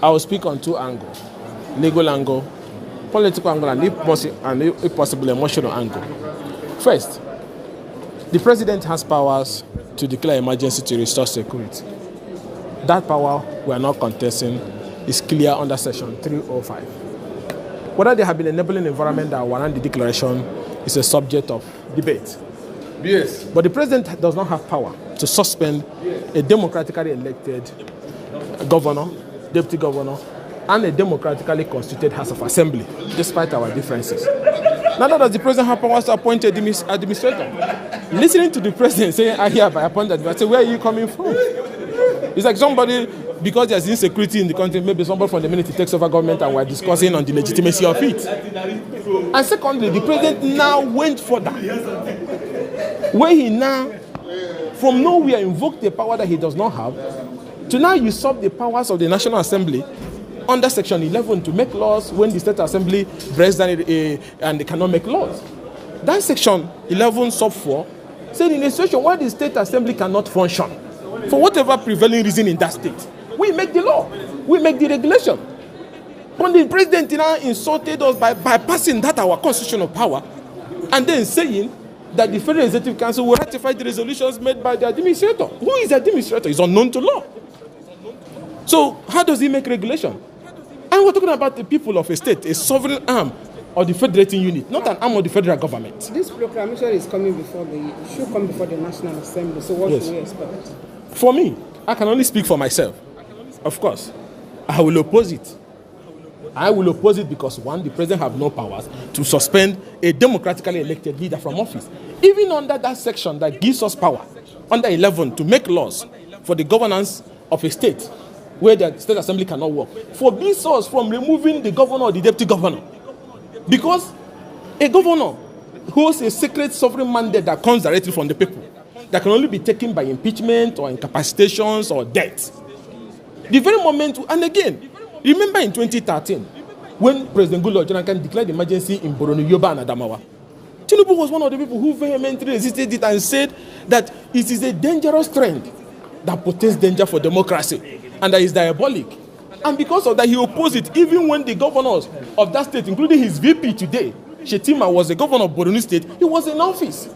I will speak on two angles: legal angle, political angle, and if possible, emotional angle. First, the president has powers to declare emergency to restore security. That power we are not contesting is clear under Section 305. Whether there have been enabling environment that warrant the declaration is a subject of debate. Yes. But the president does not have power to suspend a democratically elected governor, deputy governor, and a democratically constituted House of Assembly, despite our differences. Neither does the president have powers to appoint an administrator. Listening to the president saying, I hereby appoint that, I say, where are you coming from? It's like somebody, because there's insecurity in the country, maybe somebody from the minute he takes over government and we're discussing on the legitimacy of it. And secondly, the president now went further, where he now, from nowhere, invoked the power that he does not have, to now usurp the powers of the National Assembly under Section 11 to make laws when the State Assembly breaks down and they cannot make laws. That Section 11 sub 4 said in a situation where the State Assembly cannot function, for whatever prevailing reason in that state, we make the law, we make the regulation. But the president now insulted us by bypassing that our constitutional power and then saying that the Federal Executive Council will ratify the resolutions made by the administrator. Who is the administrator? It's unknown to law. So how does he make regulation? And we're talking about the people of a state, a sovereign arm of the federating unit, not an arm of the federal government. This proclamation is coming should come before the National Assembly. So what should we expect? For me, I can only speak for myself. Of course, I will oppose it. I will oppose it because, one, the president have no powers to suspend a democratically elected leader from office. Even under that section that gives us power, under 11, to make laws for the governance of a state where the State Assembly cannot work, forbids us from removing the governor or the deputy governor. Because a governor holds a sacred sovereign mandate that comes directly from the people, that can only be taken by impeachment or incapacitations or death. The very moment, and again, remember in 2013, when President Goodluck Jonathan declared emergency in Borno, Yoruba, and Adamawa, Tinubu was one of the people who vehemently resisted it and said that it is a dangerous trend that portends danger for democracy and that is diabolic. And because of that, he opposed it, even when the governors of that state, including his VP today, Shetima, was the governor of Borno State, he was in office.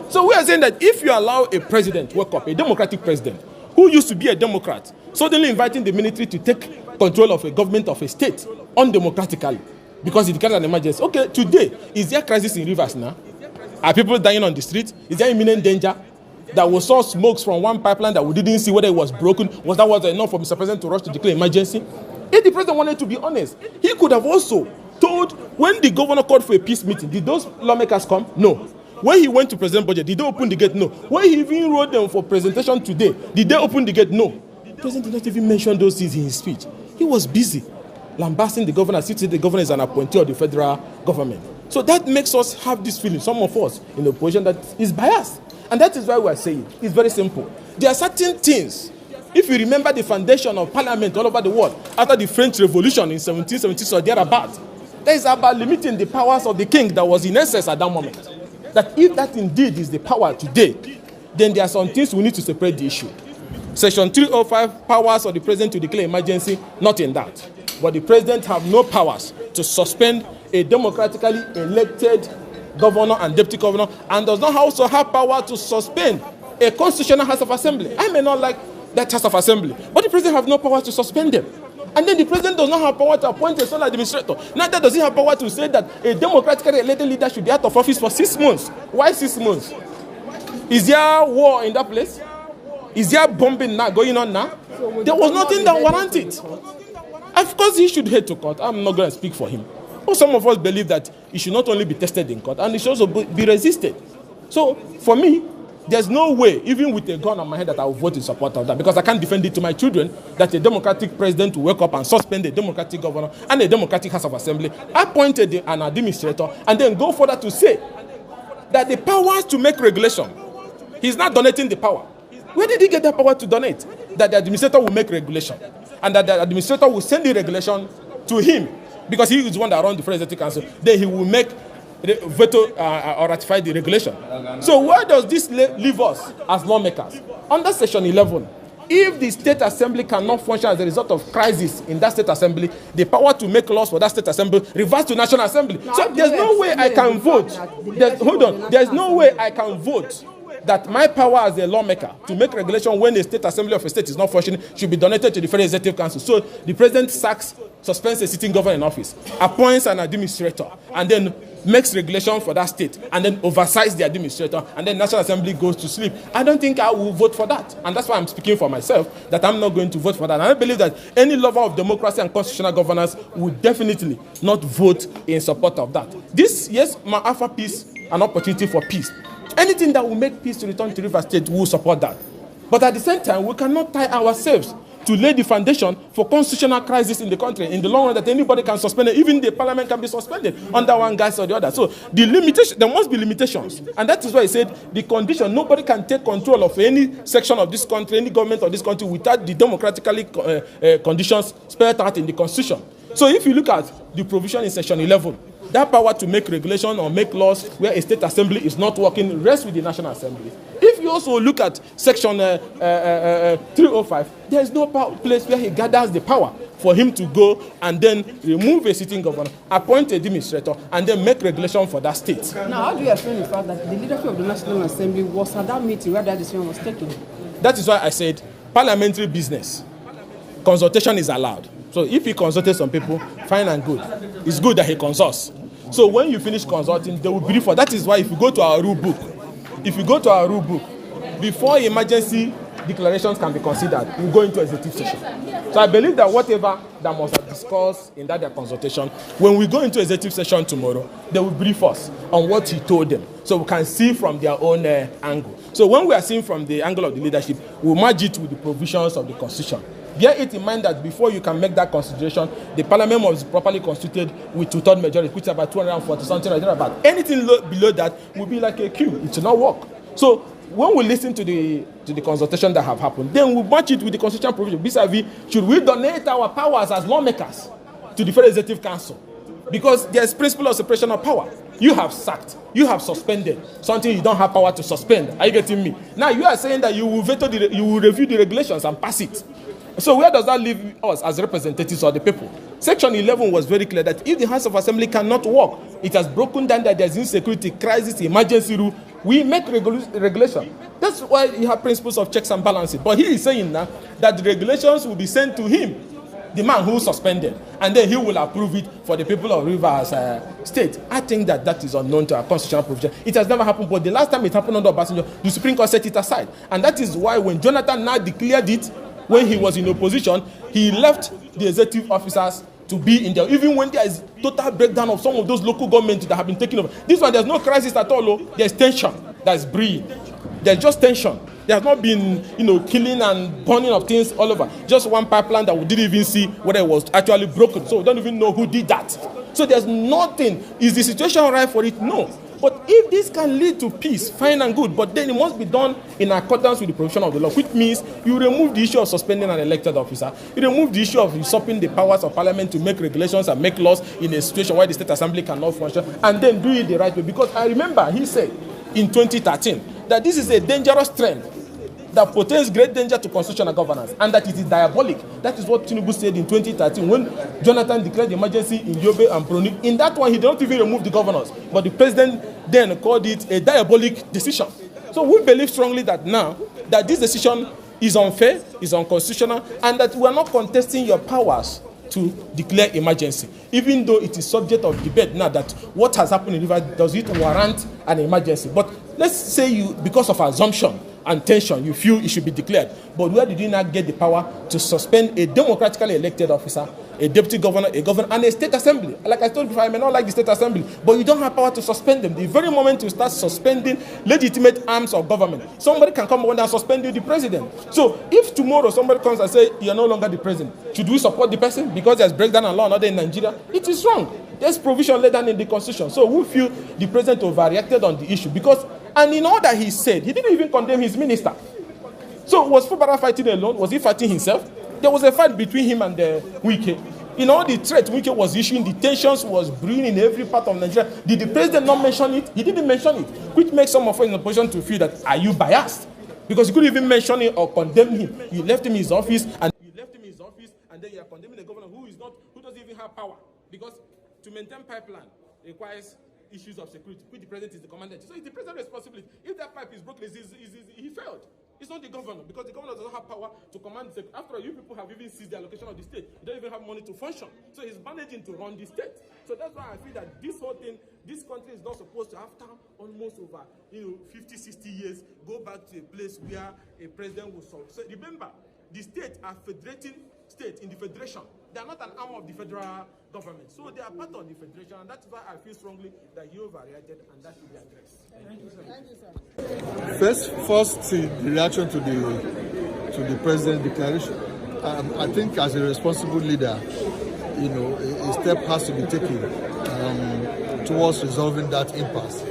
So we are saying that if you allow a president to wake up, a democratic president, who used to be a Democrat, suddenly inviting the military to take control of a government of a state undemocratically because he declared an emergency. Okay, today, is there a crisis in Rivers now? Are people dying on the street? Is there imminent danger? That we saw smokes from one pipeline that we didn't see whether it was broken. Was enough for Mr. President to rush to declare emergency? If the president wanted to be honest, he could have also told, when the governor called for a peace meeting, did those lawmakers come? No. When he went to present budget, did they open the gate? No. When he even wrote them for presentation today, did they open the gate? No. The president did not even mention those things in his speech. He was busy lambasting the governor, as if the governor is an appointee of the federal government. So that makes us have this feeling, some of us in the opposition, that is biased. And that is why we are saying it's very simple. There are certain things. If you remember the foundation of parliament all over the world after the French Revolution in 1776 or thereabout, that is about limiting the powers of the king that was in excess at that moment. That if that indeed is the power today, then there are some things we need to separate the issue. Section 305, powers of the president to declare emergency, not in that. But the president have no powers to suspend a democratically elected governor and deputy governor, and does not also have power to suspend a constitutional House of Assembly. I may not like that House of Assembly, but the president have no power to suspend them. And then the president does not have power to appoint a sole administrator. Neither does he have power to say that a democratically elected leader should be out of office for 6 months. Why 6 months? Is there war in that place? Is there bombing now going on now? There was nothing that warranted it. Of course, he should head to court. I'm not going to speak for him. But some of us believe that it should not only be tested in court, and it should also be resisted. So, for me, there's no way, even with a gun on my head, that I will vote in support of that, because I can't defend it to my children that a democratic president will wake up and suspend a democratic governor and a democratic House of Assembly, appointed an administrator, and then go further to say that the powers to make regulation, he's not donating the power. Where did he get that power to donate? That the administrator will make regulation, and that the administrator will send the regulation to him, because he is the one that runs the Federal Executive Council. Then he will make veto or ratify the regulation. So where does this leave us as lawmakers? Under Section 11, If the state assembly cannot function as a result of crisis in that state assembly, the power to make laws for that state assembly reverts to National Assembly. No, so there's no way I can vote. There's no way I can vote that my power as a lawmaker to make regulation when the state assembly of a state is not functioning should be donated to the Federal Executive Council. So the president suspends a sitting governor in office, appoints an administrator, and then makes regulation for that state, and then oversights the administrator, and then National Assembly goes to sleep. I don't think I will vote for that. And that's why I'm speaking for myself, that I'm not going to vote for that. And I believe that any lover of democracy and constitutional governance would definitely not vote in support of that. This, yes, my offer peace, an opportunity for peace. Anything that will make peace to return to River State, will support that. But at the same time, we cannot tie ourselves to lay the foundation for constitutional crisis in the country in the long run, that anybody can suspend it. Even the parliament can be suspended under one guise or the other. So the limitation, there must be limitations. And that is why I said the condition, nobody can take control of any section of this country, any government of this country, without the democratically conditions spelled out in the Constitution. So if you look at the provision in section 11, that power to make regulation or make laws where a state assembly is not working rests with the National Assembly. If you also look at section 305, there is no place where he gathers the power for him to go and then remove a sitting governor, appoint a administrator, and then make regulation for that state. Now, how do you explain the fact that the leadership of the National Assembly was at that meeting where that decision was taken? That is why I said parliamentary business, consultation is allowed. So if he consulted some people, fine and good. It's good that he consults. So when you finish consulting, they will brief for. That is why if you go to our rule book, before emergency declarations can be considered, we go into executive session. So I believe that whatever that must have discussed in that their consultation, when we go into executive session tomorrow, they will brief us on what he told them, so we can see from their own angle. So when we are seeing from the angle of the leadership, we'll merge it with the provisions of the Constitution. Bear it in mind that before you can make that consideration, the parliament must be properly constituted with two-thirds majority, which is about 240 something like that. About anything below that will be like a queue. It will not work. So when we listen to the consultation that have happened, then we match it with the constitutional provision. Vis-a-vis, should we donate our powers as lawmakers to the Federal Executive Council? Because there's principle of separation of power. You have sacked, you have suspended something you don't have power to suspend. Are you getting me? Now you are saying that you will you will review the regulations and pass it. So where does that leave us as representatives of the people? Section 11 was very clear that if the House of Assembly cannot work, it has broken down that there's insecurity, crisis, emergency rule, we make regulation. That's why you have principles of checks and balances. But he is saying now that the regulations will be sent to him, the man who suspended, and then he will approve it for the people of Rivers State. I think that is unknown to our constitutional provision. It has never happened, but the last time it happened under Obasanjo, the Supreme Court set it aside. And that is why when Jonathan now declared it, when he was in opposition, he left the executive officers to be in there, even when there is total breakdown of some of those local governments that have been taken over. This one, there's no crisis at all. There's tension that's brewing. There's just tension. There has not been, killing and burning of things all over. Just one pipeline that we didn't even see whether it was actually broken. So we don't even know who did that. So there's nothing. Is the situation right for it? No. But if this can lead to peace, fine and good. But then it must be done in accordance with the provision of the law, which means you remove the issue of suspending an elected officer. You remove the issue of usurping the powers of parliament to make regulations and make laws in a situation where the state assembly cannot function, and then do it the right way. Because I remember he said in 2013 that this is a dangerous trend that portends great danger to constitutional governance, and that it is diabolic. That is what Tinubu said in 2013 when Jonathan declared the emergency in Yobe and Bruni. In that one, he did not even remove the governors, but the president then called it a diabolic decision. So we believe strongly that now that this decision is unfair, is unconstitutional, and that we are not contesting your powers to declare emergency, even though it is subject of debate now that what has happened in River, does it warrant an emergency? But let's say you, because of assumption and tension, you feel it should be declared. But where did you not get the power to suspend a democratically elected officer, a deputy governor, a governor, and a state assembly? Like I told you before, I may not like the state assembly, but you don't have power to suspend them. The very moment you start suspending legitimate arms of government, somebody can come and suspend you, the president. So if tomorrow somebody comes and says you're no longer the president, should we support the person because there's breakdown in law and order in Nigeria? It is wrong. There's provision laid down in the Constitution. So we feel the president overreacted on the issue because, and in all that he said, he didn't even condemn his minister. So was Fubara fighting alone? Was he fighting himself? There was a fight between him and Wike. In all the threats Wike was issuing, the tensions was brewing in every part of Nigeria. Did the president not mention it? He didn't mention it, which makes some of us in the opposition to feel that, are you biased? Because you couldn't even mention him or condemn him. You left him in his office, and then you are condemning the governor who doesn't even have power. Because to maintain pipeline requires issues of security, which the president is the commander. So it's the president's responsibility. If that pipe is broken, he failed. It's not the governor, because the governor does not have power to command the security. After all, you people have even seized the allocation of the state. You don't even have money to function. So he's managing to run the state. So that's why I feel that this whole thing, this country is not supposed to, after almost over 50, 60 years, go back to a place where a president will solve. So remember, the states are federating states in the federation. They are not an arm of the federal government. So they are part of the federation, and that's why I feel strongly that you overreacted, and that should be addressed. Thank you, sir. Thank you, sir. First, the reaction to the president's declaration. I think as a responsible leader, a step has to be taken towards resolving that impasse.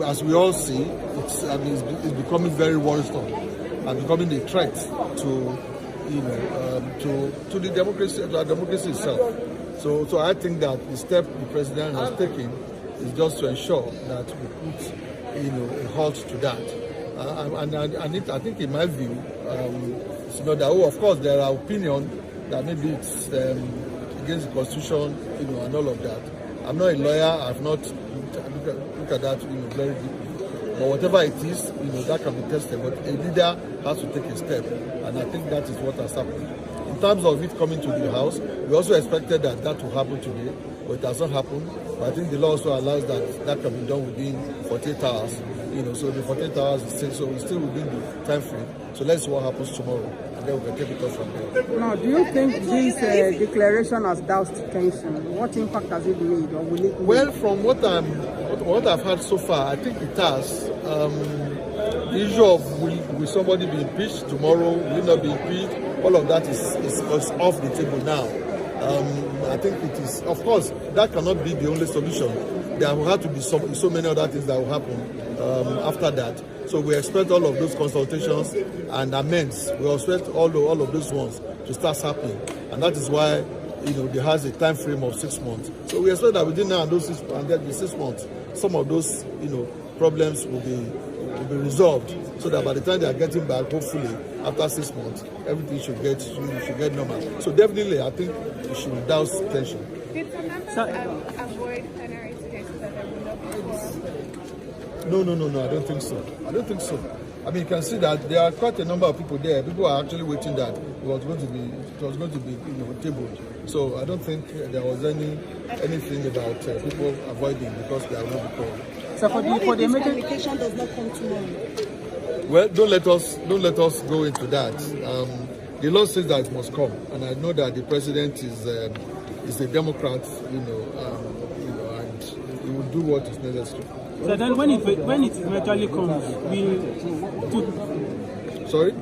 As we all see, it's becoming very worrisome and becoming a threat to the democracy itself. So I think that the step the president has taken is just to ensure that we put a halt to that. I think in my view, that of course there are opinions that maybe it's against the constitution, and all of that. I'm not a lawyer. I've not looked at that, very deeply. But whatever it is, that can be tested. But a leader has to take a step, and I think that is what has happened. In terms of it coming to the House, we also expected that will happen today, but it has not happened. But I think the law also allows that can be done within 48 hours. So the 48 hours is still within the time frame. So let's see what happens tomorrow, and then we can take it off from there. Now, do you think this declaration has doused tension? What impact has it made, or will it? Well, from what I've heard so far, I think it has. The issue of will somebody be impeached tomorrow? Will it not be impeached? All of that is off the table now. I think it is. Of course, that cannot be the only solution. There will have to be so many other things that will happen after that. So we expect all of those consultations and amends. We expect all of those ones to start happening, and that is why there has a time frame of 6 months. So we expect that within now and those 6 months, some of those problems will be resolved, so that by the time they are getting back, hopefully after 6 months, everything should get normal. So definitely, I think we should douse tension. Did some members avoid plenary today so that there will not be quorum? No, I don't think so. I mean, you can see that there are quite a number of people there. People are actually waiting that it was going to be tabled. So I don't think there was anything about people avoiding because they are not quorum. So for the communication does not come tomorrow. Well, don't let us go into that. The law says that it must come, and I know that the president is a Democrat, and he will do what is necessary. So then, when it eventually comes, Sorry?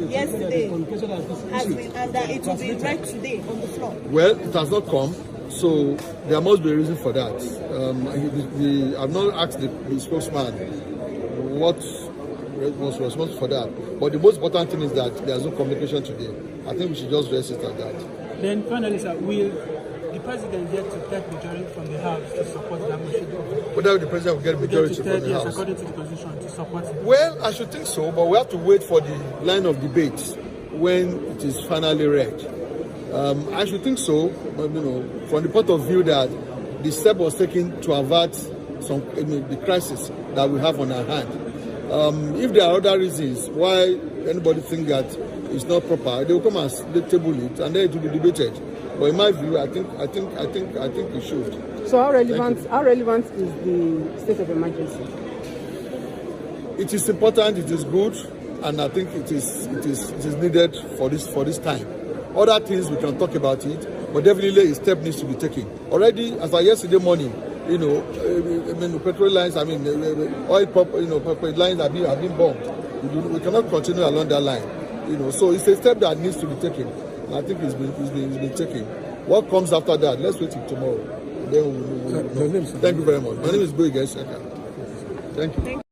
Yesterday has been, and that it will be read today on the floor. Well, it has not come, so there must be a reason for that. I've not asked the spokesman what was responsible for that. But the most important thing is that there is no communication today. I think we should just rest it at that. Then finally, sir, will the president get to take majority from the House to support that motion? Whether the president will get majority from the House? According to the Constitution, to support it. Well, I should think so, but we have to wait for the line of debate when it is finally read. I should think so, from the point of view that the step was taken to avert the crisis that we have on our hand. If there are other reasons why anybody think that it's not proper, they will come and table it, and then it will be debated. But in my view, I think it should. So how relevant is the state of emergency? It is important. It is good, and I think it is needed for this time. Other things we can talk about it, but definitely a step needs to be taken. Already, as of yesterday morning, petrol lines, oil pump, lines have been bombed. We cannot continue along that line. So it's a step that needs to be taken. I think it's been taken. What comes after that? Let's wait till tomorrow. Then we'll Thank you very much. My name is Ebuka Obi. Thank you.